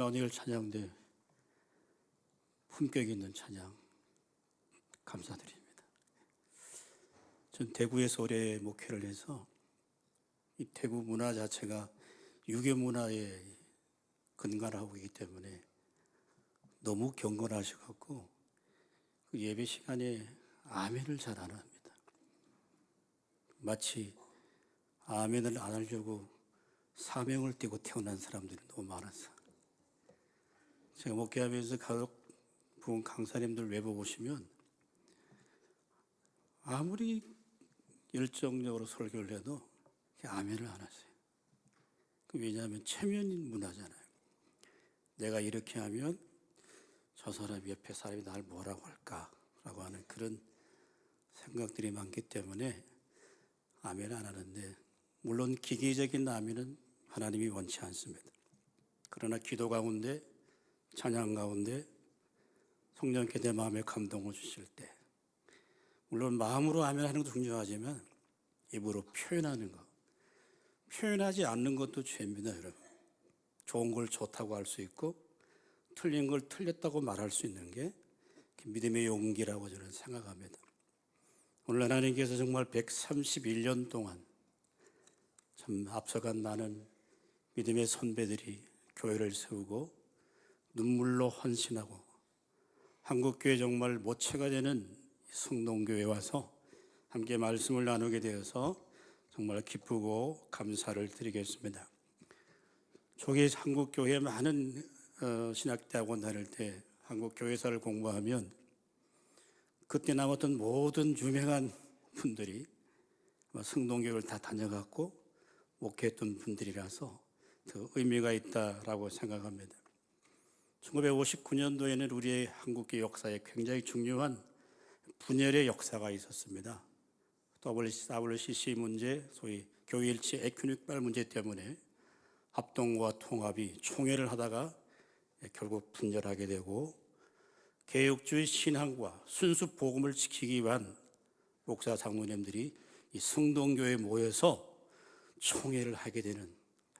임마누엘 찬양대 품격 있는 찬양 감사드립니다. 전 대구에서 오래 목회를 해서 이 대구 문화 자체가 유교 문화에 근간하고 있기 때문에 너무 경건하셔갖고 그 예배 시간에 아멘을 잘 안 합니다. 마치 아멘을 안 하려고 사명을 띠고 태어난 사람들이 너무 많아서 제가 목회하면서 가족 부흥 강사님들 외부 보시면 아무리 열정적으로 설교를 해도 아멘을 안 하세요. 왜냐하면 체면인 문화잖아요. 내가 이렇게 하면 저 사람 옆에 사람이 날 뭐라고 할까라고 하는 그런 생각들이 많기 때문에 아멘 안 하는데, 물론 기계적인 아멘은 하나님이 원치 않습니다. 그러나 기도 가운데, 찬양 가운데 성령께 내 마음에 감동을 주실 때, 물론 마음으로 아멘 하는 것도 중요하지만 입으로 표현하는 것, 표현하지 않는 것도 죄입니다. 여러분, 좋은 걸 좋다고 할 수 있고 틀린 걸 틀렸다고 말할 수 있는 게 믿음의 용기라고 저는 생각합니다. 오늘 하나님께서 정말 131년 동안 참 앞서간 많은 믿음의 선배들이 교회를 세우고 눈물로 헌신하고 한국교회 정말 모체가 되는 성동교회에 와서 함께 말씀을 나누게 되어서 정말 기쁘고 감사를 드리겠습니다. 초기 한국교회에 많은 신학대학원 다닐 때 한국교회사를 공부하면 그때 나왔던 모든 유명한 분들이 성동교회를 다 다녀갔고 목회했던 분들이라서 더 의미가 있다라고 생각합니다. 1959년도에는 우리의 한국교회 역사에 굉장히 중요한 분열의 역사가 있었습니다. WCC 문제, 소위 교회일치 에큐닉발 문제 때문에 합동과 통합이 총회를 하다가 결국 분열하게 되고, 개혁주의 신앙과 순수 복음을 지키기 위한 목사 장로님들이 이 성동교회에 모여서 총회를 하게 되는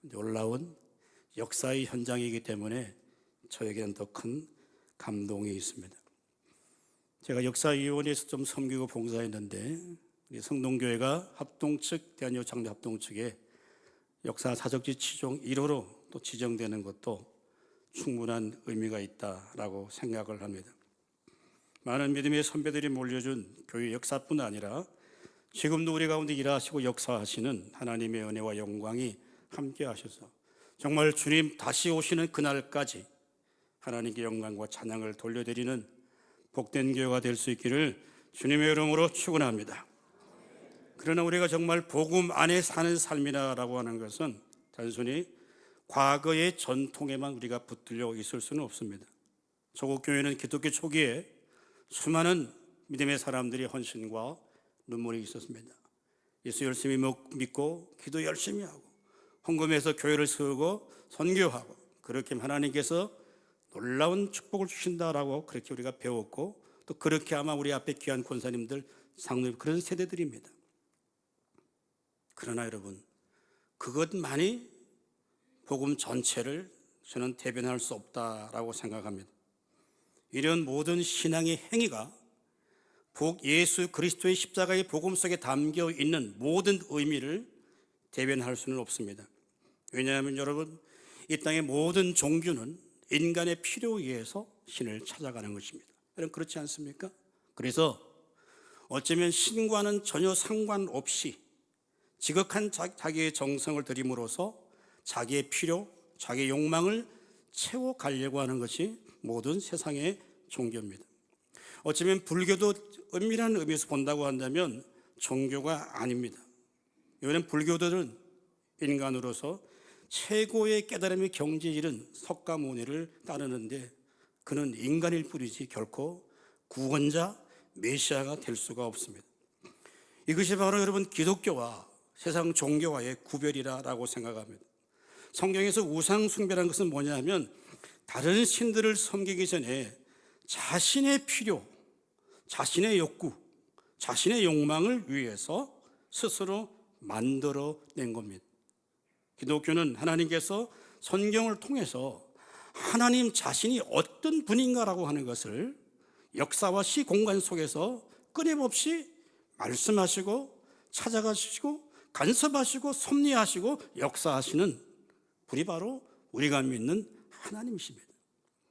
놀라운 역사의 현장이기 때문에 저에게는 더 큰 감동이 있습니다. 제가 역사위원회에서 좀 섬기고 봉사했는데, 우리 성동교회가 합동 측, 대한여고 장로 합동 측에 역사 사적지 지종 1호로 또 지정되는 것도 충분한 의미가 있다라고 생각을 합니다. 많은 믿음의 선배들이 몰려준 교회 역사뿐 아니라 지금도 우리 가운데 일하시고 역사하시는 하나님의 은혜와 영광이 함께 하셔서 정말 주님 다시 오시는 그날까지 하나님께 영광과 찬양을 돌려드리는 복된 교회가 될 수 있기를 주님의 이름으로 축원합니다. 그러나 우리가 정말 복음 안에 사는 삶이라고 하는 것은 단순히 과거의 전통에만 우리가 붙들려 있을 수는 없습니다. 조국 교회는 기독교 초기에 수많은 믿음의 사람들이 헌신과 눈물이 있었습니다. 예수 열심히 믿고 기도 열심히 하고 헌금해서 교회를 세우고 선교하고, 그렇게 하나님께서 놀라운 축복을 주신다라고 그렇게 우리가 배웠고, 또 그렇게 아마 우리 앞에 귀한 권사님들, 장로님, 그런 세대들입니다. 그러나 여러분, 그것만이 복음 전체를 저는 대변할 수 없다라고 생각합니다. 이런 모든 신앙의 행위가 예수 그리스도의 십자가의 복음 속에 담겨 있는 모든 의미를 대변할 수는 없습니다. 왜냐하면 여러분, 이 땅의 모든 종교는 인간의 필요에 의해서 신을 찾아가는 것입니다. 여러분, 그렇지 않습니까? 그래서 어쩌면 신과는 전혀 상관없이 지극한 자기의 정성을 들임으로써 자기의 필요, 자기의 욕망을 채워가려고 하는 것이 모든 세상의 종교입니다. 어쩌면 불교도 은밀한 의미에서 본다고 한다면 종교가 아닙니다. 왜냐하면 불교들은 인간으로서 최고의 깨달음의 경지에 이른 석가모니를 따르는데, 그는 인간일 뿐이지 결코 구원자, 메시아가 될 수가 없습니다. 이것이 바로 여러분 기독교와 세상 종교와의 구별이라고 생각합니다. 성경에서 우상 숭배라는 것은 뭐냐 하면 다른 신들을 섬기기 전에 자신의 필요, 자신의 욕구, 자신의 욕망을 위해서 스스로 만들어낸 겁니다. 기독교는 하나님께서 성경을 통해서 하나님 자신이 어떤 분인가라고 하는 것을 역사와 시공간 속에서 끊임없이 말씀하시고 찾아가시고 간섭하시고 섭리하시고 역사하시는 분이 바로 우리가 믿는 하나님이십니다.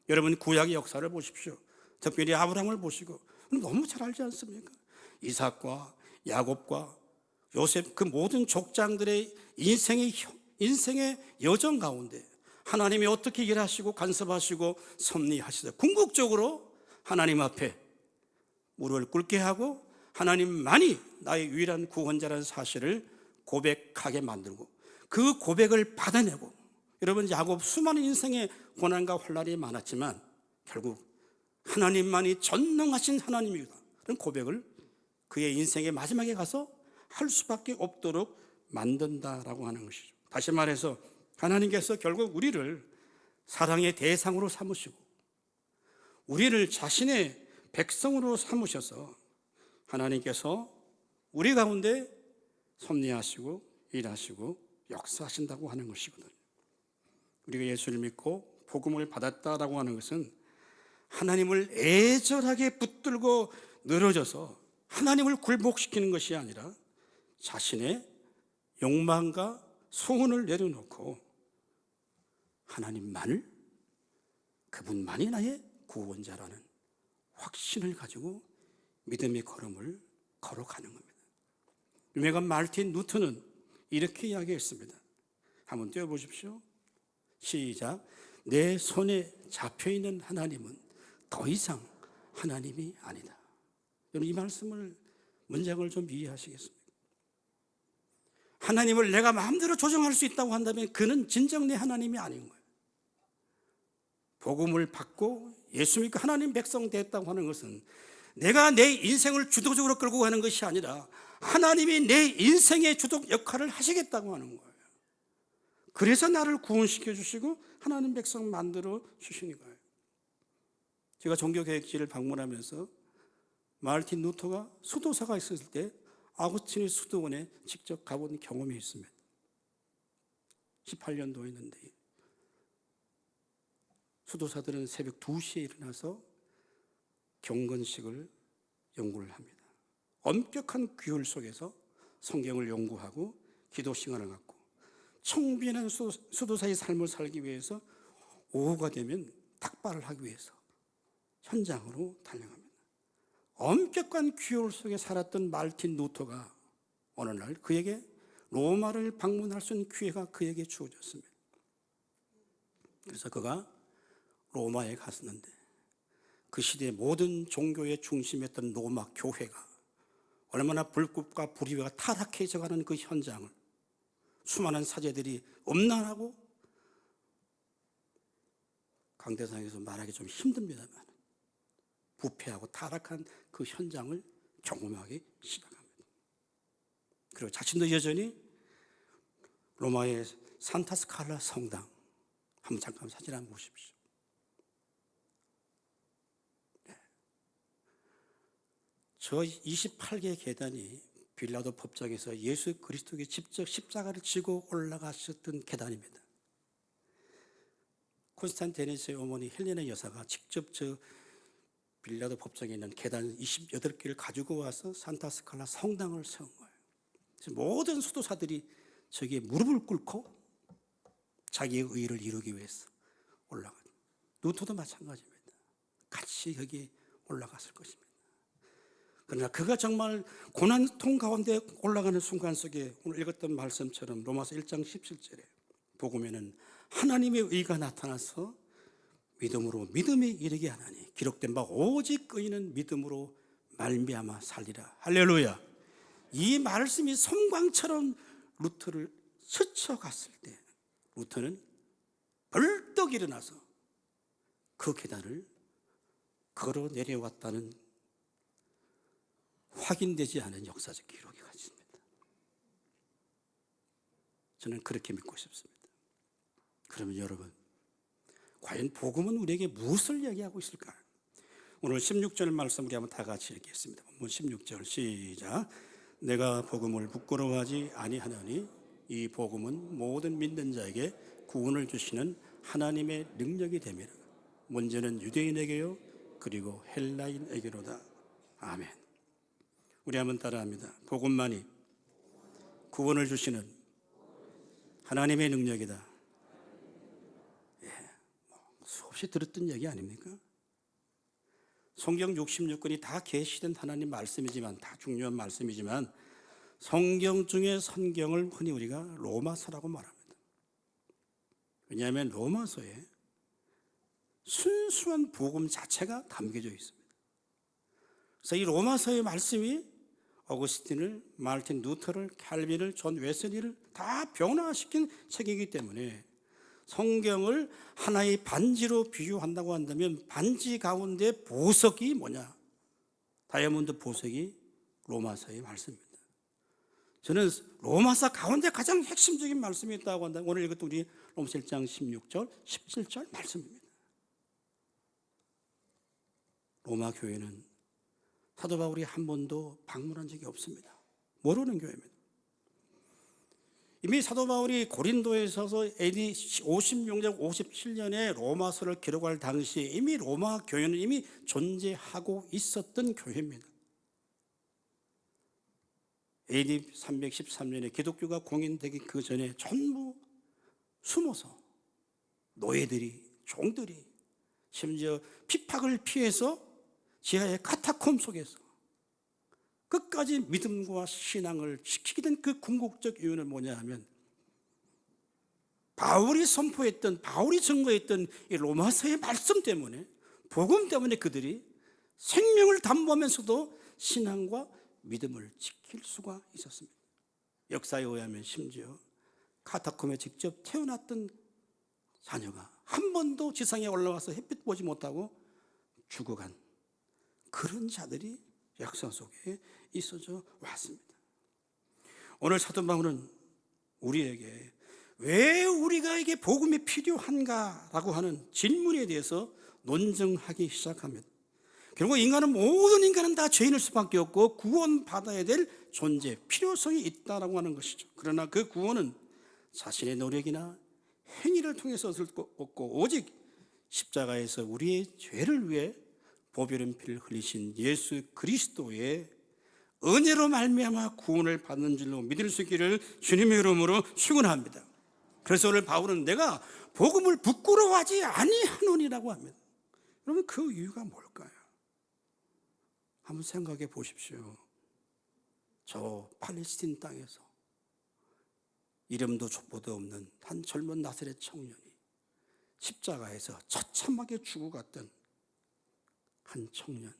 여러분, 구약의 역사를 보십시오. 특별히 아브라함을 보시고 너무 잘 알지 않습니까? 이삭과 야곱과 요셉, 그 모든 족장들의 인생의 여정 가운데 하나님이 어떻게 일하시고 간섭하시고 섭리하시다. 궁극적으로 하나님 앞에 무릎을 꿇게 하고 하나님만이 나의 유일한 구원자라는 사실을 고백하게 만들고 그 고백을 받아내고, 여러분, 야곱 수많은 인생의 고난과 환난이 많았지만 결국 하나님만이 전능하신 하나님이다 그런 고백을 그의 인생의 마지막에 가서 할 수밖에 없도록 만든다라고 하는 것이죠. 다시 말해서 하나님께서 결국 우리를 사랑의 대상으로 삼으시고 우리를 자신의 백성으로 삼으셔서 하나님께서 우리 가운데 섭리하시고 일하시고 역사하신다고 하는 것이거든요. 우리가 예수를 믿고 복음을 받았다라고 하는 것은 하나님을 애절하게 붙들고 늘어져서 하나님을 굴복시키는 것이 아니라 자신의 욕망과 소원을 내려놓고 하나님만을, 그분만이 나의 구원자라는 확신을 가지고 믿음의 걸음을 걸어가는 겁니다. 유명한 마르틴 루터는 이렇게 이야기했습니다. 한번 띄워보십시오. 시작. 내 손에 잡혀있는 하나님은 더 이상 하나님이 아니다. 여러분, 이 말씀을, 문장을 좀 이해하시겠습니까? 하나님을 내가 마음대로 조정할 수 있다고 한다면 그는 진정 내 하나님이 아닌 거예요. 복음을 받고 예수 믿고 하나님 백성 됐다고 하는 것은 내가 내 인생을 주도적으로 끌고 가는 것이 아니라 하나님이 내 인생의 주도 역할을 하시겠다고 하는 거예요. 그래서 나를 구원시켜 주시고 하나님 백성 만들어 주시는 거예요. 제가 종교개혁지를 방문하면서 마르틴 루터가 수도사가 있었을 때 아구스틴의 수도원에 직접 가본 경험이 있습니다. 18년도였는데 수도사들은 새벽 2시에 일어나서 경건식을 연구를 합니다. 엄격한 규율 속에서 성경을 연구하고 기도 시간을 갖고 청빈한 수도사의 삶을 살기 위해서 오후가 되면 닭발을 하기 위해서 현장으로 달려갑니다. 엄격한 규율 속에 살았던 마르틴 루터가 어느 날 그에게 로마를 방문할 수 있는 기회가 그에게 주어졌습니다. 그래서 그가 로마에 갔었는데 그 시대의 모든 종교의 중심이었던 로마 교회가 얼마나 불꽃과 불의가 타락해져가는 그 현장을 수많은 사제들이 음란하고, 강대상에서 말하기 좀 힘듭니다만 부패하고 타락한 그 현장을 경험하기 시작합니다. 그리고 자신도 여전히 로마의 산타스칼라 성당, 한번 잠깐 사진 한번 보십시오. 네. 저 28개의 계단이 빌라도 법정에서 예수 그리스도의 직접 십자가를 지고 올라가셨던 계단입니다. 콘스탄티네스의 어머니 헬레나 여사가 직접 저 빌라도 법정에 있는 계단 28개를 가지고 와서 산타스칼라 성당을 세운 거예요. 그래서 모든 수도사들이 저기에 무릎을 꿇고 자기의 의를 이루기 위해서 올라간. 루터도 마찬가지입니다. 같이 여기에 올라갔을 것입니다. 그러나 그가 정말 고난통 가운데 올라가는 순간 속에 오늘 읽었던 말씀처럼 로마서 1장 17절에 복음에는 하나님의 의가 나타나서 믿음으로 믿음에 이르게 하나니 기록된 바 오직 의인은 믿음으로 말미암아 살리라. 할렐루야. 이 말씀이 섬광처럼 루터를 스쳐갔을 때 루터는 벌떡 일어나서 그 계단을 걸어 내려왔다는 확인되지 않은 역사적 기록이 있습니다. 저는 그렇게 믿고 싶습니다. 그러면 여러분, 과연 복음은 우리에게 무엇을 얘기하고 있을까요? 오늘 16절 말씀 우리 한번 다 같이 읽겠습니다. 16절 시작. 내가 복음을 부끄러워하지 아니하노니 이 복음은 모든 믿는 자에게 구원을 주시는 하나님의 능력이 됨이라. 문제는 유대인에게요 그리고 헬라인에게로다. 아멘. 우리 한번 따라합니다. 복음만이 구원을 주시는 하나님의 능력이다. 수없이 들었던 얘기 아닙니까? 성경 66권이 다 계시된 하나님 말씀이지만, 다 중요한 말씀이지만, 성경 중에 성경을 흔히 우리가 로마서라고 말합니다. 왜냐하면 로마서에 순수한 복음 자체가 담겨져 있습니다. 그래서 이 로마서의 말씀이 어거스틴을, 마르틴 루터를, 칼빈을, 존 웨슬리를 다 변화시킨 책이기 때문에 성경을 하나의 반지로 비유한다고 한다면 반지 가운데 보석이 뭐냐? 다이아몬드 보석이 로마서의 말씀입니다. 저는 로마서 가운데 가장 핵심적인 말씀이 있다고 한다면 오늘 읽었던 우리 로마서 1장 16절, 17절 말씀입니다. 로마 교회는 사도 바울이 한 번도 방문한 적이 없습니다. 모르는 교회입니다. 이미 사도 바울이 고린도에 서서 AD 56년, 57년에 로마서를 기록할 당시에 이미 로마 교회는 이미 존재하고 있었던 교회입니다. AD 313년에 기독교가 공인되기 그 전에 전부 숨어서 노예들이, 종들이, 심지어 핍박을 피해서 지하의 카타콤 속에서 끝까지 믿음과 신앙을 지키게 된 그 궁극적 이유는 뭐냐 하면 바울이 선포했던, 바울이 증거했던 이 로마서의 말씀 때문에, 복음 때문에 그들이 생명을 담보하면서도 신앙과 믿음을 지킬 수가 있었습니다. 역사에 의하면 심지어 카타콤에 직접 태어났던 자녀가 한 번도 지상에 올라와서 햇빛 보지 못하고 죽어간 그런 자들이 역사 속에 있어져 왔습니다. 오늘 사도 바울은 우리에게 왜 우리가 복음이 필요한가라고 하는 질문에 대해서 논증하기 시작합니다. 결국 모든 인간은 다 죄인일 수밖에 없고 구원받아야 될 존재, 필요성이 있다라고 하는 것이죠. 그러나 그 구원은 자신의 노력이나 행위를 통해서 얻을 수 없고 오직 십자가에서 우리의 죄를 위해 보배로운 피를 흘리신 예수 그리스도의 은혜로 말미암아 구원을 받는 줄로 믿을 수 있기를 주님의 이름으로 축원합니다. 그래서 오늘 바울은 내가 복음을 부끄러워하지 아니하노니라고 합니다. 그러면 그 이유가 뭘까요? 한번 생각해 보십시오. 저 팔레스틴 땅에서 이름도 족보도 없는 한 젊은 나사렛 청년이 십자가에서 처참하게 죽어갔던 한 청년,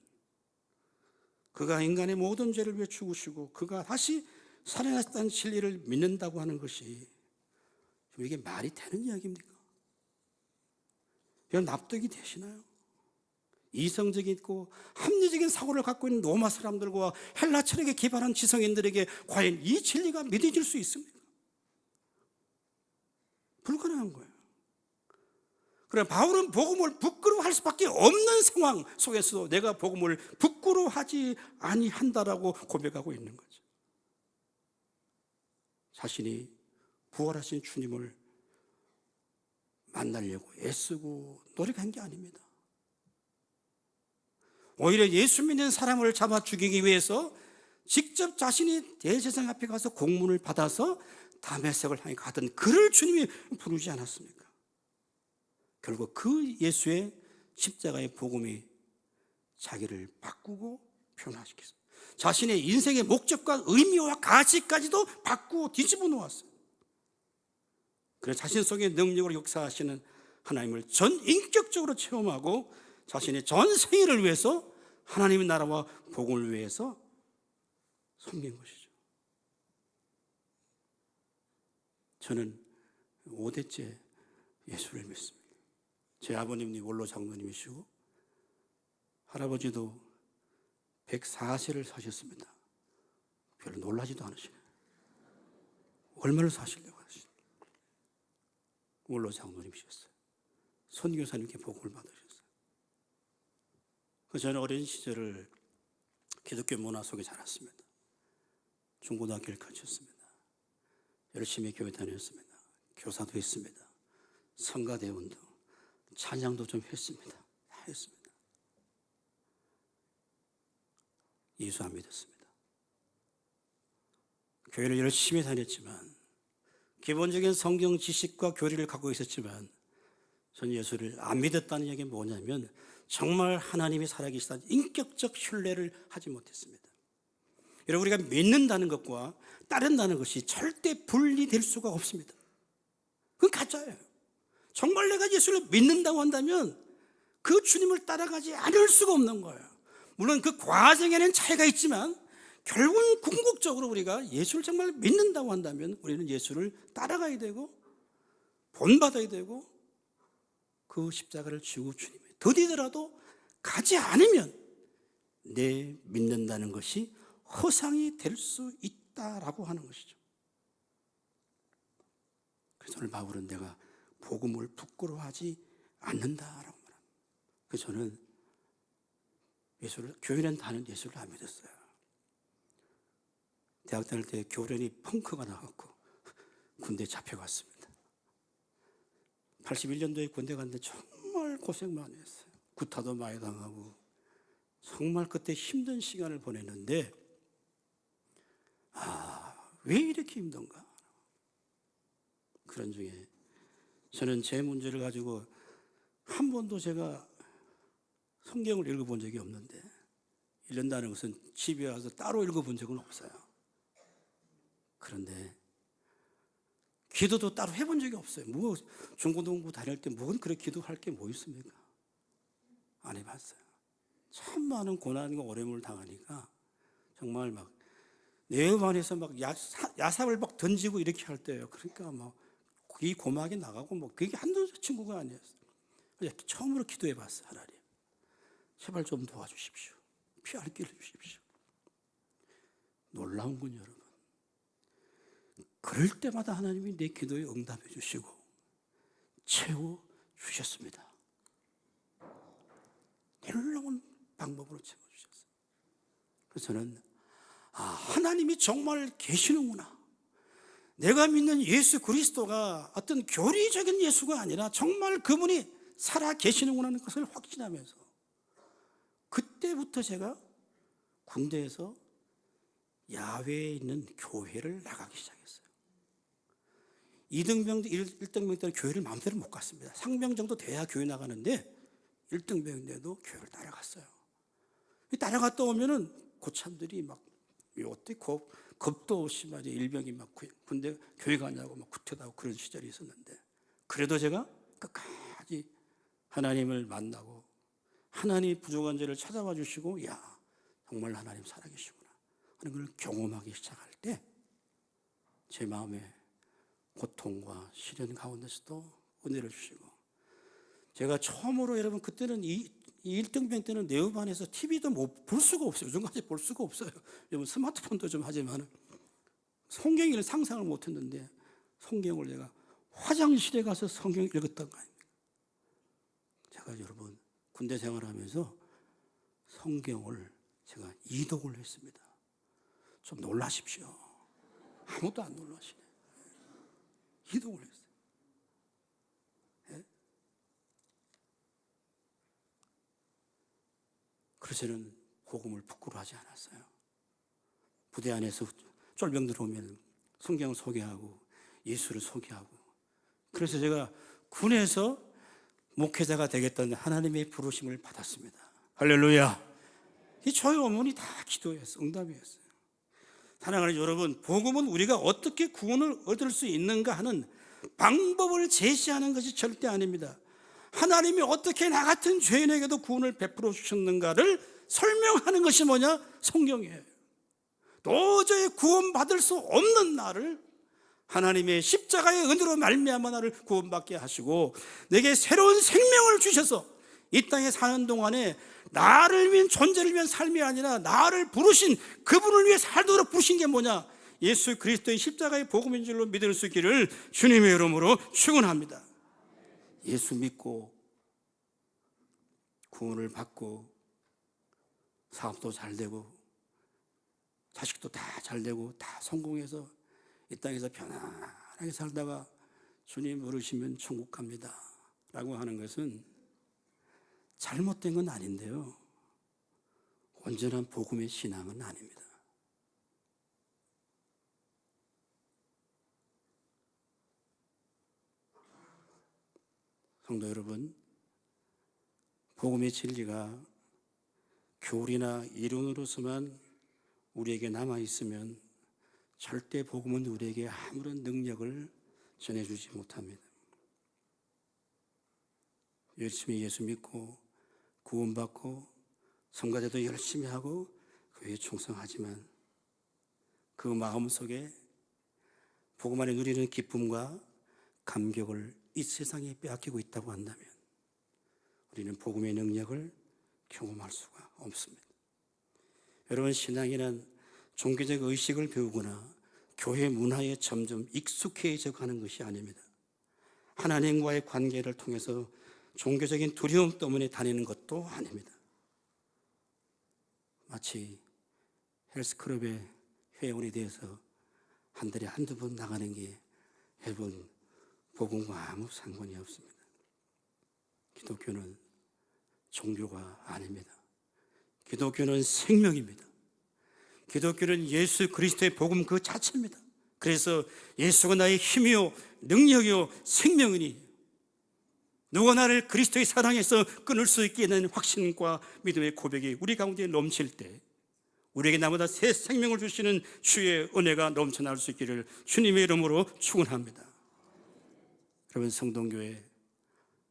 그가 인간의 모든 죄를 위해 죽으시고 그가 다시 살아났다는 진리를 믿는다고 하는 것이 이게 말이 되는 이야기입니까? 이건 납득이 되시나요? 이성적이고 합리적인 사고를 갖고 있는 로마 사람들과 헬라 철학에 기반한 지성인들에게 과연 이 진리가 믿어질 수 있습니까? 불가능한 거예요. 그러나 바울은 복음을 부끄러워할 수밖에 없는 상황 속에서도 내가 복음을 부끄러워하지 아니한다라고 고백하고 있는 거죠. 자신이 부활하신 주님을 만나려고 애쓰고 노력한 게 아닙니다. 오히려 예수 믿는 사람을 잡아 죽이기 위해서 직접 자신이 대제사장 앞에 가서 공문을 받아서 다메섹을 향해 가던 그를 주님이 부르지 않았습니까? 결국 그 예수의 십자가의 복음이 자기를 바꾸고 변화시켰어요. 자신의 인생의 목적과 의미와 가치까지도 바꾸고 뒤집어 놓았어요. 그래서 자신 속에 능력으로 역사하시는 하나님을 전 인격적으로 체험하고 자신의 전 생애를 위해서 하나님의 나라와 복음을 위해서 섬긴 것이죠. 저는 5대째 예수를 믿습니다. 제 아버님이 원로 장로님이시고 할아버지도 104세를 사셨습니다. 별로 놀라지도 않으시네요. 얼마를 사시려고 하시죠? 원로 장로님이셨어요. 선교사님께 복음을 받으셨어요. 저는 어린 시절을 기독교 문화 속에 자랐습니다. 중고등학교를 거쳤습니다. 열심히 교회 다녔습니다. 교사도 했습니다. 성가대운도 찬양도 좀 했습니다. 다 했습니다. 예수 안 믿었습니다. 교회를 열심히 다녔지만, 기본적인 성경 지식과 교리를 갖고 있었지만, 전 예수를 안 믿었다는 얘기가 뭐냐면 정말 하나님이 살아계시다는 인격적 신뢰를 하지 못했습니다. 여러분, 우리가 믿는다는 것과 따른다는 것이 절대 분리될 수가 없습니다. 그건 가짜예요. 정말 내가 예수를 믿는다고 한다면 그 주님을 따라가지 않을 수가 없는 거예요. 물론 그 과정에는 차이가 있지만 결국은 궁극적으로 우리가 예수를 정말 믿는다고 한다면 우리는 예수를 따라가야 되고 본받아야 되고 그 십자가를 지고 주님이 더디더라도 가지 않으면 내 믿는다는 것이 허상이 될 수 있다라고 하는 것이죠. 그래서 오늘 바울은 내가 복음을 부끄러워하지 않는다라고 말합니다. 그래서 저는 예수를, 교회는 다는 예수를 안 믿었어요. 대학 다닐 때 교련이 펑크가 나갖고 군대 잡혀갔습니다. 81년도에 군대 갔는데 정말 고생 많이 했어요. 구타도 많이 당하고 정말 그때 힘든 시간을 보냈는데, 왜 이렇게 힘든가? 그런 중에 저는 제 문제를 가지고 한 번도 제가 성경을 읽어본 적이 없는데, 읽는다는 것은 집에 와서 따로 읽어본 적은 없어요. 그런데 기도도 따로 해본 적이 없어요. 뭐 중고등부 다닐 때 뭐는 그렇게 기도할 게 뭐 있습니까? 안 해봤어요. 참 많은 고난과 어려움을 당하니까 정말 막 내 반에서 막 야삽을 막 던지고 이렇게 할 때예요. 그러니까 막 이 고막이 나가고 뭐 그게 한두 친구가 아니었어요. 처음으로 기도해봤어요. 하나님, 제발 좀 도와주십시오. 피할 길을 주십시오. 놀라운 건 여러분, 그럴 때마다 하나님이 내 기도에 응답해 주시고 채워주셨습니다. 놀라운 방법으로 채워주셨어요. 그래서 저는 하나님이 정말 계시는구나. 내가 믿는 예수 그리스도가 어떤 교리적인 예수가 아니라 정말 그분이 살아 계시는구나 하는 것을 확신하면서 그때부터 제가 군대에서 야외에 있는 교회를 나가기 시작했어요. 2등병, 1등병 때는 교회를 마음대로 못 갔습니다. 상병 정도 돼야 교회 나가는데 1등병인데도 교회를 따라갔어요. 따라갔다 오면은 고참들이 막 어떻게 겁도 없이 말이야 일병이 막 군대 교회 가냐고 막 구태다고 그런 시절이 있었는데, 그래도 제가 끝까지 하나님을 만나고 하나님 부족한 죄를 찾아와 주시고, 야 정말 하나님 살아계시구나 하는 걸 경험하기 시작할 때 제 마음에 고통과 시련 가운데서도 은혜를 주시고, 제가 처음으로 여러분 그때는 이 1등병 때는 네오반에서 TV도 볼 수가 없어요. 요즘까지 볼 수가 없어요. 여러분 스마트폰도 좀 하지만 성경을 상상을 못했는데 성경을 내가 화장실에 가서 성경을 읽었던 거 아닙니까? 제가 여러분 군대 생활하면서 성경을 제가 이독을 했습니다. 좀 놀라십시오. 아무도 안 놀라시네. 이독을 했어요. 네? 그래서 저는 복음을 부끄러워하지 않았어요. 부대 안에서 쫄병 들어오면 성경을 소개하고 예수를 소개하고, 그래서 제가 군에서 목회자가 되겠다는 하나님의 부르심을 받았습니다. 할렐루야. 이 저희 어머니 다 기도했어요. 응답이었어요. 사랑하는 여러분, 복음은 우리가 어떻게 구원을 얻을 수 있는가 하는 방법을 제시하는 것이 절대 아닙니다. 하나님이 어떻게 나 같은 죄인에게도 구원을 베풀어 주셨는가를 설명하는 것이 뭐냐? 성경이에요. 도저히 구원받을 수 없는 나를 하나님의 십자가의 은혜로 말미암아 나를 구원받게 하시고 내게 새로운 생명을 주셔서 이 땅에 사는 동안에 나를 위한 존재를 위한 삶이 아니라 나를 부르신 그분을 위해 살도록 부르신 게 뭐냐? 예수 그리스도의 십자가의 복음인 줄로 믿을 수 있기를 주님의 이름으로 축원합니다. 예수 믿고 구원을 받고 사업도 잘 되고 자식도 다 잘 되고 다 성공해서 이 땅에서 편안하게 살다가 주님 부르시면 천국 갑니다 라고 하는 것은 잘못된 건 아닌데요, 온전한 복음의 신앙은 아닙니다. 성도 여러분, 복음의 진리가 교리나 이론으로서만 우리에게 남아있으면 절대 복음은 우리에게 아무런 능력을 전해주지 못합니다. 열심히 예수 믿고 구원받고 성가대도 열심히 하고 교회에 충성하지만 그 마음속에 복음 안에 누리는 기쁨과 감격을 이 세상에 빼앗기고 있다고 한다면 우리는 복음의 능력을 경험할 수가 없습니다. 여러분, 신앙이란 종교적 의식을 배우거나 교회 문화에 점점 익숙해져 가는 것이 아닙니다. 하나님과의 관계를 통해서 종교적인 두려움 때문에 다니는 것도 아닙니다. 마치 헬스클럽의 회원이 돼서 한 달에 한두 번 나가는 게 여러분 복음과 아무 상관이 없습니다. 기독교는 종교가 아닙니다. 기독교는 생명입니다. 기독교는 예수 그리스도의 복음 그 자체입니다. 그래서 예수가 나의 힘이요 능력이요 생명이니 누가 나를 그리스도의 사랑에서 끊을 수 있게 하는 확신과 믿음의 고백이 우리 가운데 넘칠 때 우리에게 나보다 새 생명을 주시는 주의 은혜가 넘쳐날 수 있기를 주님의 이름으로 축원합니다. 여러분, 성동교회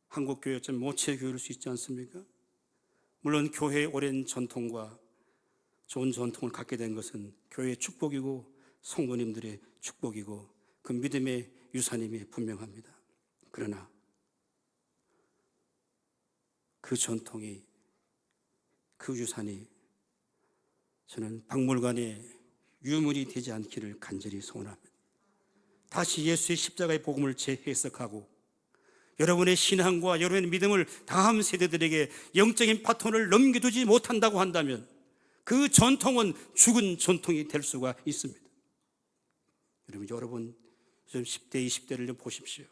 한국교회 모체교회일 수 있지 않습니까? 물론 교회의 오랜 전통과 좋은 전통을 갖게 된 것은 교회의 축복이고 성도님들의 축복이고 그 믿음의 유산임이 분명합니다. 그러나 그 전통이, 그 유산이 저는 박물관의 유물이 되지 않기를 간절히 소원합니다. 다시 예수의 십자가의 복음을 재해석하고 여러분의 신앙과 여러분의 믿음을 다음 세대들에게 영적인 바톤을 넘겨두지 못한다고 한다면 그 전통은 죽은 전통이 될 수가 있습니다. 여러분 좀 10대, 20대를 좀 보십시오.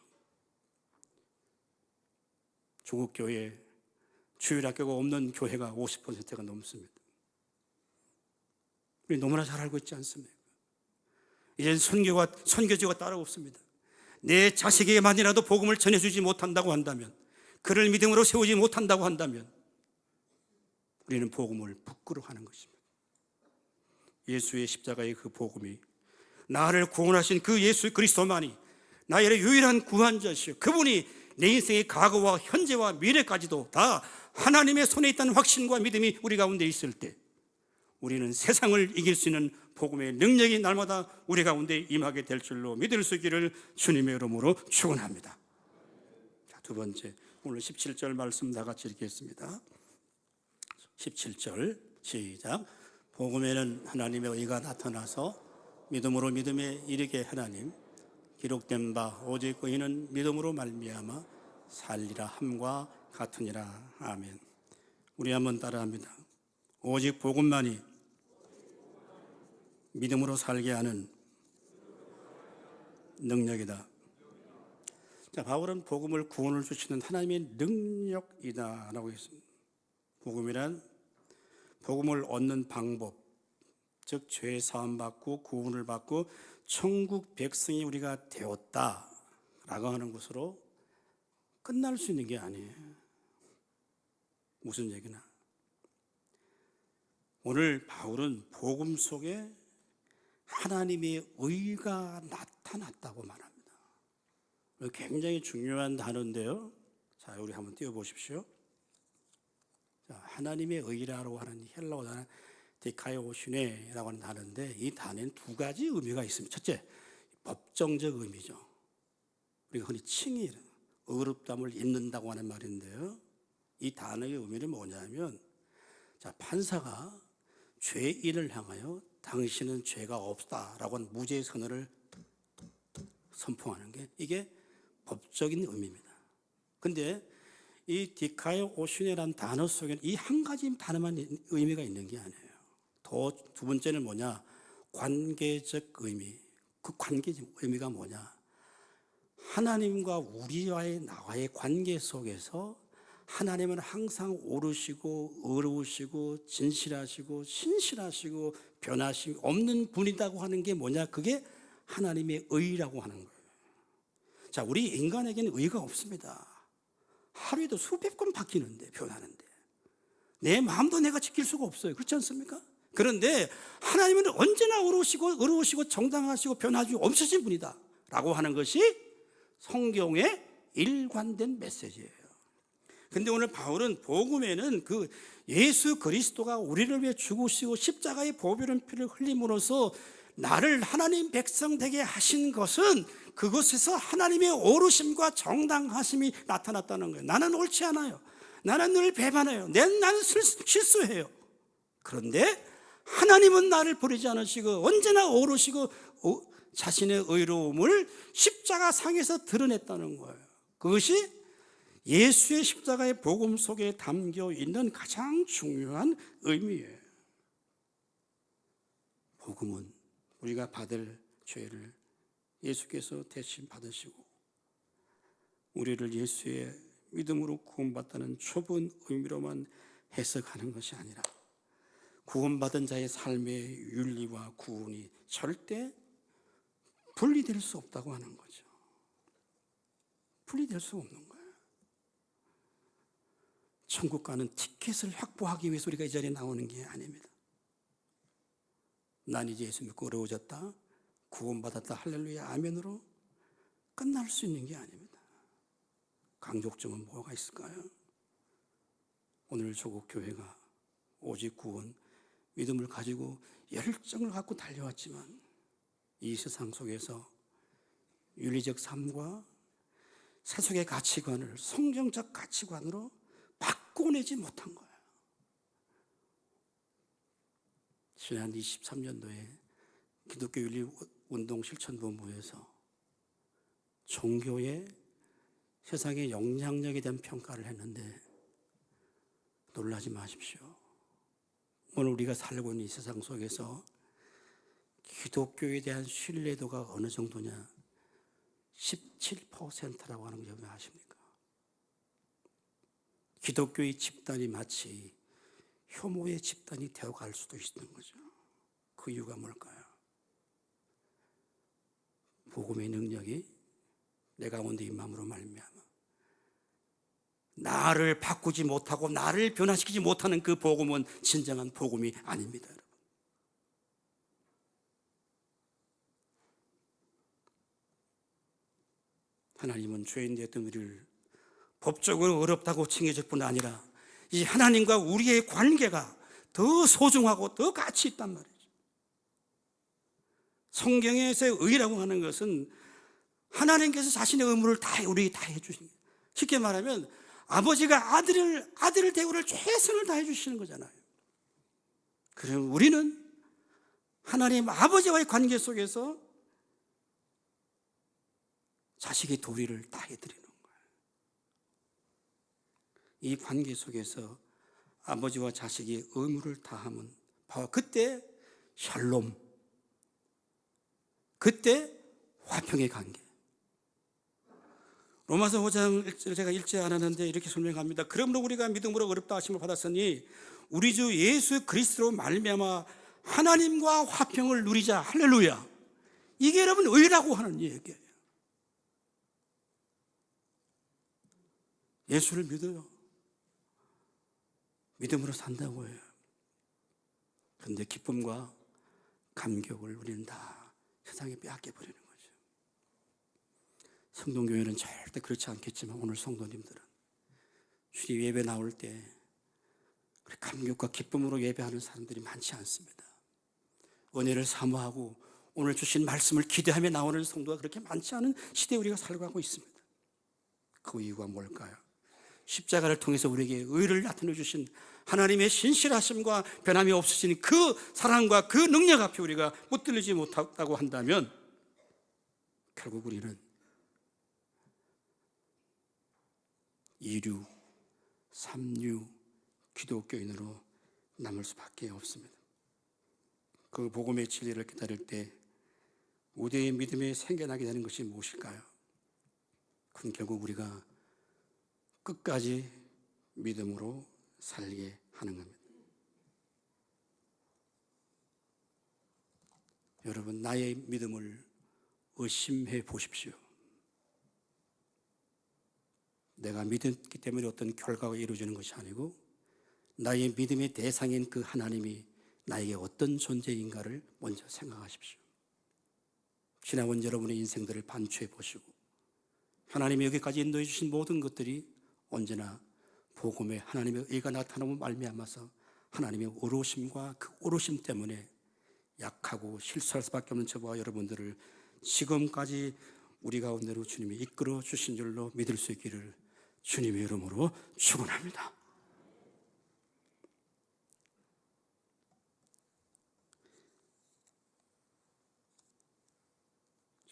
조국 교회 주일학교가 없는 교회가 50%가 넘습니다. 우리 너무나 잘 알고 있지 않습니까? 이젠 선교지가 따로 없습니다. 내 자식에게만이라도 복음을 전해주지 못한다고 한다면, 그를 믿음으로 세우지 못한다고 한다면 우리는 복음을 부끄러워하는 것입니다. 예수의 십자가의 그 복음이, 나를 구원하신 그 예수 그리스도만이 나의 유일한 구원자시오, 그분이 내 인생의 과거와 현재와 미래까지도 다 하나님의 손에 있다는 확신과 믿음이 우리 가운데 있을 때 우리는 세상을 이길 수 있는 복음의 능력이 날마다 우리 가운데 임하게 될 줄로 믿을 수 있기를 주님의 이름으로 축원합니다. 자, 두 번째, 오늘 17절 말씀 다 같이 읽겠습니다. 17절 시작. 복음에는 하나님의 의가 나타나서 믿음으로 믿음에 이르게 하나님, 기록된 바 오직 의인은 믿음으로 말미암아 살리라 함과 같으니라. 아멘. 우리 한번 따라합니다. 오직 복음만이 믿음으로 살게 하는 능력이다. 자, 바울은 복음을 구원을 주시는 하나님의 능력이다 라고 했습니다. 복음이란 복음을 얻는 방법, 즉 죄 사함 받고 구원을 받고 천국 백성이 우리가 되었다 라고 하는 것으로 끝날 수 있는 게 아니에요. 무슨 얘기나? 오늘 바울은 복음 속에 하나님의 의가 나타났다고 말합니다. 굉장히 중요한 단어인데요. 자, 우리 한번 띄워보십시오. 자, 하나님의 의라고 하는 헬라어 단어 디카이오시네라고 하는 단어인데, 이 단어에는 두 가지 의미가 있습니다. 첫째, 법정적 의미죠. 우리가 흔히 칭의, 의롭담을 입는다고 하는 말인데요. 이 단어의 의미는 뭐냐면, 자, 판사가 죄인을 향하여 당신은 죄가 없다라고 하는 무죄의 선언을 선포하는 게 이게 법적인 의미입니다. 근데 이 디카이오 오시네라는 단어 속에는 이 한 가지 단어만 의미가 있는 게 아니에요. 두 번째는 뭐냐? 관계적 의미. 그 관계적 의미가 뭐냐? 하나님과 우리와의 나와의 관계 속에서 하나님은 항상 옳으시고 의로우시고 진실하시고 신실하시고 변하심이 없는 분이라고 하는 게 뭐냐? 그게 하나님의 의라고 하는 거예요. 자, 우리 인간에게는 의가 없습니다. 하루에도 수백 번 바뀌는데, 변하는데 내 마음도 내가 지킬 수가 없어요. 그렇지 않습니까? 그런데 하나님은 언제나 의로우시고 의로우시고 정당하시고 변하지 없으신 분이다 라고 하는 것이 성경의 일관된 메시지예요. 근데 오늘 바울은 복음에는 그 예수 그리스도가 우리를 위해 죽으시고 십자가의 보배로운 피를 흘림으로써 나를 하나님 백성 되게 하신 것은 그것에서 하나님의 옳으심과 정당하심이 나타났다는 거예요. 나는 옳지 않아요. 나는 늘 배반해요. 나는 실수해요. 그런데 하나님은 나를 버리지 않으시고 언제나 옳으시고 자신의 의로움을 십자가 상에서 드러냈다는 거예요. 그것이 예수의 십자가의 복음 속에 담겨 있는 가장 중요한 의미예요. 복음은 우리가 받을 죄를 예수께서 대신 받으시고 우리를 예수의 믿음으로 구원받다는 좁은 의미로만 해석하는 것이 아니라 구원받은 자의 삶의 윤리와 구원이 절대 분리될 수 없다고 하는 거죠. 분리될 수 없는 거예요. 천국 가는 티켓을 확보하기 위해서 우리가 이 자리에 나오는 게 아닙니다. 난 이제 예수 믿고 어려워졌다, 구원받았다, 할렐루야 아멘으로 끝날 수 있는 게 아닙니다. 강조점은 뭐가 있을까요? 오늘 조국 교회가 오직 구원, 믿음을 가지고 열정을 갖고 달려왔지만 이 세상 속에서 윤리적 삶과 세속의 가치관을 성경적 가치관으로 바꿔내지 못한 거예요. 지난 23년도에 기독교 윤리운동 실천본부에서 종교의 세상의 영향력에 대한 평가를 했는데 놀라지 마십시오. 오늘 우리가 살고 있는 이 세상 속에서 기독교에 대한 신뢰도가 어느 정도냐? 17%라고 하는 거 여러분 아십니까? 기독교의 집단이 마치 혐오의 집단이 되어갈 수도 있는 거죠. 그 이유가 뭘까요? 복음의 능력이 내 가운데 임함으로 말미암아 나를 바꾸지 못하고 나를 변화시키지 못하는 그 복음은 진정한 복음이 아닙니다, 여러분. 하나님은 죄인 되었던 우리를 법적으로 어렵다고 칭해줄 뿐 아니라 이 하나님과 우리의 관계가 더 소중하고 더 가치 있단 말이죠. 성경에서의 의라고 하는 것은 하나님께서 자신의 의무를 우리에게 다 해주신 거예요. 쉽게 말하면 아버지가 아들을 대우를 최선을 다해 주시는 거잖아요. 그럼 우리는 하나님 아버지와의 관계 속에서 자식의 도리를 다 해드리는 거예요. 이 관계 속에서 아버지와 자식이 의무를 다하면 바로 그때 샬롬, 그때 화평의 관계. 로마서 5장 1절 제가 읽지 않았는데 이렇게 설명합니다. 그러므로 우리가 믿음으로 어렵다 하심을 받았으니 우리 주 예수 그리스도로 말미암아 하나님과 화평을 누리자. 할렐루야. 이게 여러분 의라고 하는 얘기예요. 예수를 믿어요. 믿음으로 산다고 해요. 그런데 기쁨과 감격을 우리는 다 세상에 빼앗겨버리는 거죠. 성동교회는 절대 그렇지 않겠지만 오늘 성도님들은 주님 예배 나올 때 감격과 기쁨으로 예배하는 사람들이 많지 않습니다. 은혜를 사모하고 오늘 주신 말씀을 기대하며 나오는 성도가 그렇게 많지 않은 시대에 우리가 살아가고 있습니다. 그 이유가 뭘까요? 십자가를 통해서 우리에게 의를 나타내 주신 하나님의 신실하심과 변함이 없으신 그 사랑과 그 능력 앞에 우리가 붙들리지 못했다고 한다면 결국 우리는 이류, 삼류 기독교인으로 남을 수밖에 없습니다. 그 복음의 진리를 기다릴 때 우리의 믿음에 생겨나게 되는 것이 무엇일까요? 그럼 결국 우리가 끝까지 믿음으로 살게 하는 겁니다. 여러분, 나의 믿음을 의심해 보십시오. 내가 믿었기 때문에 어떤 결과가 이루어지는 것이 아니고 나의 믿음의 대상인 그 하나님이 나에게 어떤 존재인가를 먼저 생각하십시오. 지나온 여러분의 인생들을 반추해 보시고 하나님이 여기까지 인도해 주신 모든 것들이 언제나 복음에 하나님의 의가 나타나고 말미암아서 하나님의 어루심과 그 어루심 때문에 약하고 실수할 수밖에 없는 저와 여러분들을 지금까지 우리 가운데로 주님이 이끌어 주신 줄로 믿을 수 있기를 주님의 이름으로 축원합니다.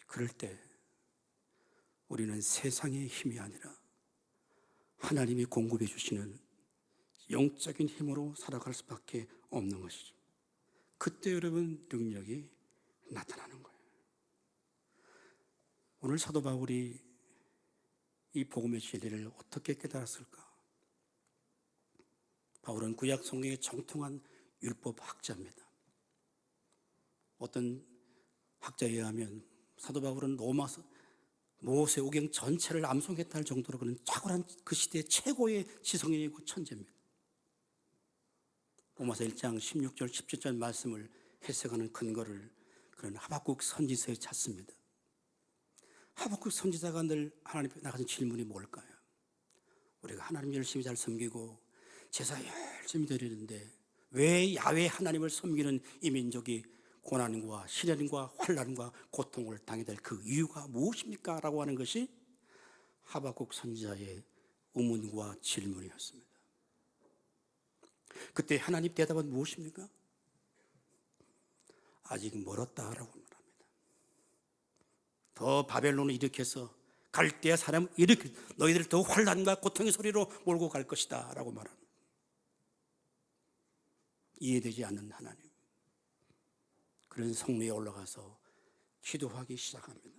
그럴 때 우리는 세상의 힘이 아니라 하나님이 공급해 주시는 영적인 힘으로 살아갈 수밖에 없는 것이죠. 그때 여러분 능력이 나타나는 거예요. 오늘 사도 바울이 이 복음의 진리를 어떻게 깨달았을까? 바울은 구약 성경의 정통한 율법 학자입니다. 어떤 학자에 의하면 사도 바울은 로마서 모세 오경 전체를 암송했다 할 정도로 그는 탁월한 그 시대의 최고의 지성인이고 천재입니다. 로마서 1장 16절 17절 말씀을 해석하는 근거를 그런 하박국 선지서에 찾습니다. 하박국 선지자가 늘 하나님 앞에 나가는 질문이 뭘까요? 우리가 하나님 열심히 잘 섬기고 제사 열심히 드리는데 왜 야훼 하나님을 섬기는 이 민족이 고난과 시련과 환난과 고통을 당해야 될 그 이유가 무엇입니까? 라고 하는 것이 하박국 선지자의 의문과 질문이었습니다. 그때 하나님 대답은 무엇입니까? 아직 멀었다라고 말합니다. 더 바벨론을 일으켜서 갈대아 사람을 일으켜 너희들 더 환난과 고통의 소리로 몰고 갈 것이다 라고 말합니다. 이해되지 않는 하나님, 그런 성리에 올라가서 기도하기 시작합니다.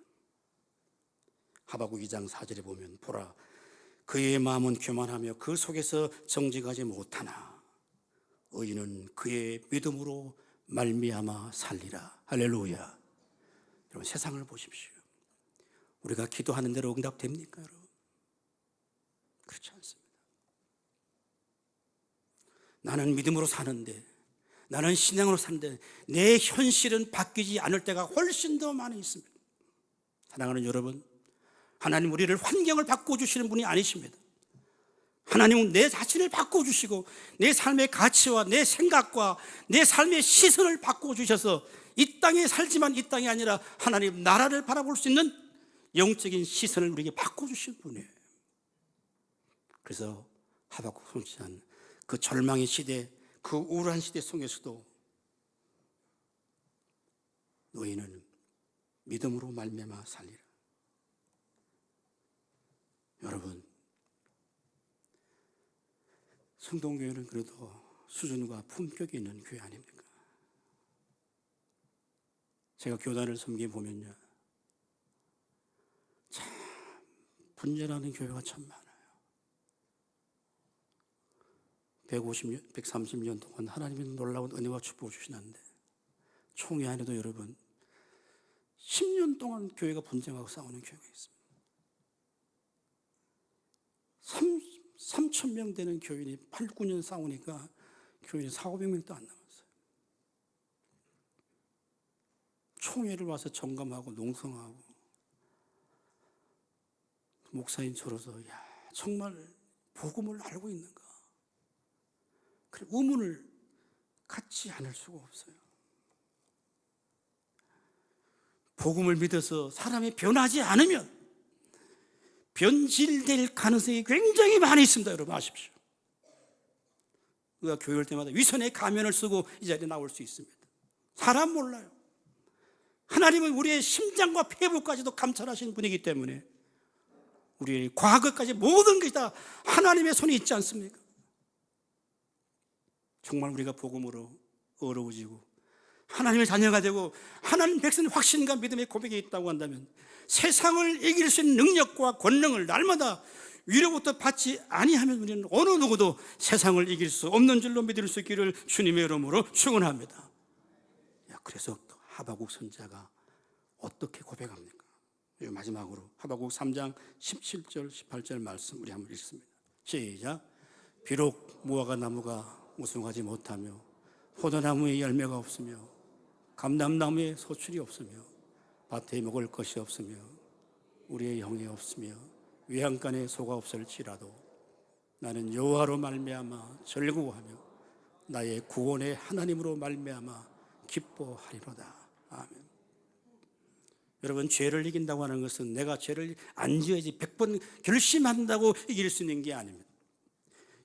하박국 2장 4절에 보면 보라 그의 마음은 교만하며 그 속에서 정직하지 못하나 의인은 그의 믿음으로 말미암아 살리라. 할렐루야. 여러분, 세상을 보십시오. 우리가 기도하는 대로 응답됩니까, 여러분? 그렇지 않습니다. 나는 믿음으로 사는데, 나는 신앙으로 사는데 내 현실은 바뀌지 않을 때가 훨씬 더 많이 있습니다. 사랑하는 여러분, 하나님 우리를 환경을 바꿔주시는 분이 아니십니다. 하나님은 내 자신을 바꿔주시고 내 삶의 가치와 내 생각과 내 삶의 시선을 바꿔주셔서 이 땅에 살지만 이 땅이 아니라 하나님 나라를 바라볼 수 있는 영적인 시선을 우리에게 바꿔주신 분이에요. 그래서 하박국 선지자는 그 절망의 시대, 그 우울한 시대 속에서도 너희는 믿음으로 말미암아 살리라. 여러분, 성동교회는 그래도 수준과 품격이 있는 교회 아닙니까? 제가 교단을 섬기게 보면요, 참 분열하는 교회가 참 많아요. 150년, 130년 동안 하나님의 놀라운 은혜와 축복을 주시는데 총회 안에도 여러분 10년 동안 교회가 분쟁하고 싸우는 교회가 있습니다. 3,000명 되는 교인이 8, 9년 싸우니까 교인이 400~500명도 안 남았어요. 총회를 와서 점검하고 농성하고 목사님 저러서 야 정말 복음을 알고 있는가? 그 의문을 갖지 않을 수가 없어요. 복음을 믿어서 사람이 변하지 않으면 변질될 가능성이 굉장히 많이 있습니다. 여러분 아십시오. 우리가 교회 올 때마다 위선의 가면을 쓰고 이 자리에 나올 수 있습니다. 사람 몰라요. 하나님은 우리의 심장과 폐부까지도 감찰하시는 분이기 때문에 우리의 과거까지 모든 것이 다 하나님의 손이 있지 않습니까? 정말 우리가 복음으로 어려워지고 하나님의 자녀가 되고 하나님 백성의 확신과 믿음의 고백이 있다고 한다면 세상을 이길 수 있는 능력과 권능을 날마다 위로부터 받지 아니하면 우리는 어느 누구도 세상을 이길 수 없는 줄로 믿을 수 있기를 주님의 이름으로 축원합니다. 그래서 하박국 선지자가 어떻게 고백합니까? 마지막으로 하박국 3장 17절 18절 말씀 우리 한번 읽습니다. 시작. 비록 무화과 나무가 무성하지 못하며 포도나무에 열매가 없으며 감람나무에 소출이 없으며 밭에 먹을 것이 없으며 우리의 영이 없으며 외양간에 소가 없을지라도 나는 여호와로 말미암아 즐거워하며 나의 구원의 하나님으로 말미암아 기뻐하리로다. 아멘. 여러분, 죄를 이긴다고 하는 것은 내가 죄를 안 지어야지 100번 결심한다고 이길 수 있는 게 아닙니다.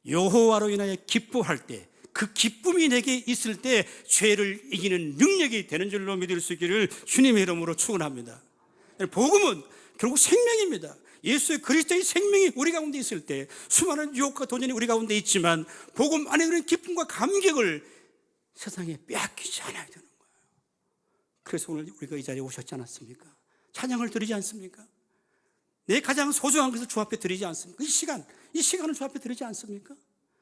여호와로 인하여 기뻐할 때, 그 기쁨이 내게 있을 때 죄를 이기는 능력이 되는 줄로 믿을 수 있기를 주님의 이름으로 축원합니다. 복음은 결국 생명입니다. 예수의 그리스도의 생명이 우리 가운데 있을 때 수많은 유혹과 도전이 우리 가운데 있지만 복음 안에 그런 기쁨과 감격을 세상에 빼앗기지 않아야 되는 거예요. 그래서 오늘 우리가 이 자리에 오셨지 않았습니까? 찬양을 드리지 않습니까? 내 가장 소중한 것을 주 앞에 드리지 않습니까? 이 시간을 주 앞에 드리지 않습니까?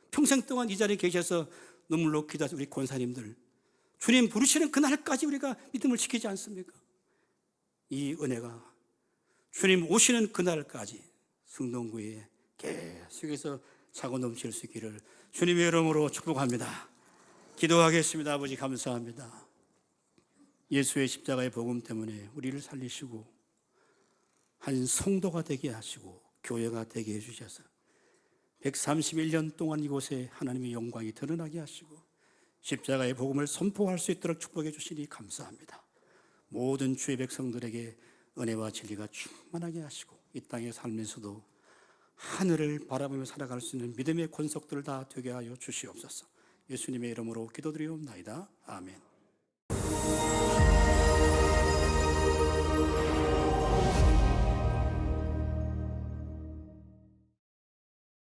평생 동안 이 자리에 계셔서 눈물로 기도하신 우리 권사님들, 주님 부르시는 그날까지 우리가 믿음을 지키지 않습니까? 이 은혜가 주님 오시는 그날까지 승동구에 계속해서 차고 넘칠 수 있기를 주님의 이름으로 축복합니다. 기도하겠습니다. 아버지 감사합니다. 예수의 십자가의 복음 때문에 우리를 살리시고 한 성도가 되게 하시고 교회가 되게 해주셔서 131년 동안 이곳에 하나님의 영광이 드러나게 하시고 십자가의 복음을 선포할 수 있도록 축복해 주시니 감사합니다. 모든 주의 백성들에게 은혜와 진리가 충만하게 하시고 이 땅에 살면서도 하늘을 바라보며 살아갈 수 있는 믿음의 권속들 다 되게 하여 주시옵소서. 예수님의 이름으로 기도드리옵나이다. 아멘.